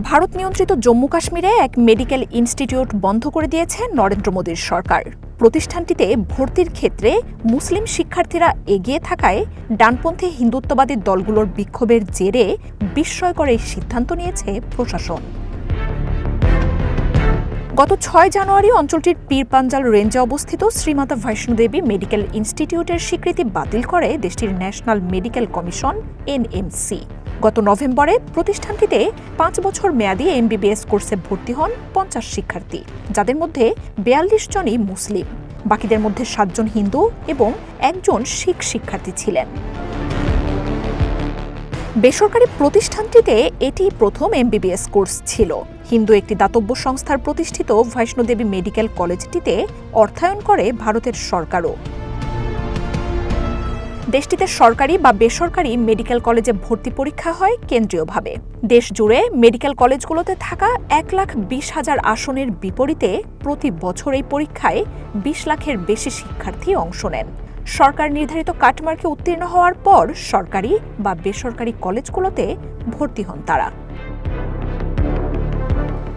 ভারত নিয়ন্ত্রিত জম্মু কাশ্মীরে এক মেডিকেল ইনস্টিটিউট বন্ধ করে দিয়েছে নরেন্দ্র মোদীর সরকার। প্রতিষ্ঠানটিতে ভর্তির ক্ষেত্রে মুসলিম শিক্ষার্থীরা এগিয়ে থাকায় ডানপন্থী হিন্দুত্ববাদী দলগুলোর বিক্ষোভের জেরে বিস্ময়কর এই সিদ্ধান্ত নিয়েছে প্রশাসন। গত ৬ জানুয়ারি অঞ্চলটির পীরপাঞ্জাল রেঞ্জে অবস্থিত শ্রীমাতা বৈষ্ণোদেবী মেডিকেল ইনস্টিটিউটের স্বীকৃতি বাতিল করে দেশটির ন্যাশনাল মেডিকেল কমিশন NMC। গত নভেম্বরে প্রতিষ্ঠানটিতে ৫ বছর মেয়াদী MBBS কোর্সে ভর্তি হন ৫০ শিক্ষার্থী, যাদের মধ্যে ৪২ জনই মুসলিম। বাকিদের মধ্যে ৭ জন হিন্দু এবং ১ জন শিখ শিক্ষার্থী ছিলেন। বেসরকারি প্রতিষ্ঠানটিতে এটি প্রথম MBBS কোর্স ছিল। হিন্দু একটি দাতব্য সংস্থার প্রতিষ্ঠিত বৈষ্ণোদেবী মেডিকেল কলেজটিতে অর্থায়ন করে ভারতের সরকারও। দেশটিতে সরকারি বা বেসরকারি মেডিকেল কলেজে ভর্তি পরীক্ষা হয় কেন্দ্রীয়ভাবে। দেশ জুড়ে মেডিকেল কলেজগুলোতে থাকা ১,২০,০০০ আসনের বিপরীতে প্রতি বছর এই পরীক্ষায় ২০ লাখের বেশি শিক্ষার্থী অংশ নেন। সরকার নির্ধারিত কাটমার্কে উত্তীর্ণ হওয়ার পর সরকারি বা বেসরকারি কলেজগুলোতে ভর্তি হন তারা।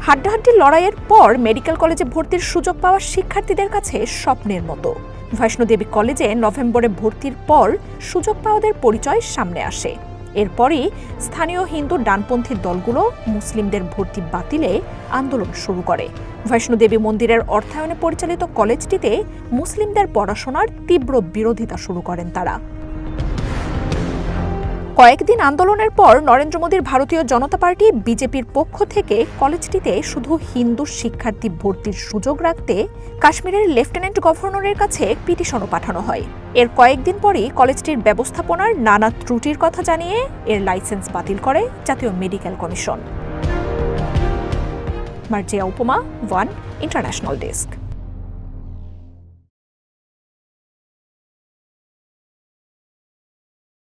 হাড্ডাহাড্ডি লড়াইয়ের পর মেডিকেল কলেজে ভর্তির সুযোগ পাওয়া শিক্ষার্থীদের কাছে স্বপ্নের মতো। বৈষ্ণোদেবী কলেজে নভেম্বরে ভর্তির পর সুযোগ পাওয়াদের পরিচয় সামনে আসে। এরপরই স্থানীয় হিন্দু ডানপন্থী দলগুলো মুসলিমদের ভর্তি বাতিলে আন্দোলন শুরু করে। বৈষ্ণোদেবী মন্দিরের অর্থায়নে পরিচালিত কলেজটিতে মুসলিমদের পড়াশোনার তীব্র বিরোধিতা শুরু করেন তারা। কয়েকদিন আন্দোলনের পর নরেন্দ্র মোদীর ভারতীয় জনতা পার্টি বিজেপির পক্ষ থেকে কলেজটিতে শুধু হিন্দু শিক্ষার্থী ভর্তির সুযোগ রাখতে কাশ্মীরের লেফটেন্যান্ট গভর্নরের কাছে পিটিশনও পাঠানো হয়। এর কয়েকদিন পরই কলেজটির ব্যবস্থাপনার নানা ত্রুটির কথা জানিয়ে এর লাইসেন্স বাতিল করে জাতীয় মেডিকেল কমিশন। মার্জিয়া উপমা, ওয়ান ইন্টারন্যাশনাল ডেস্ক।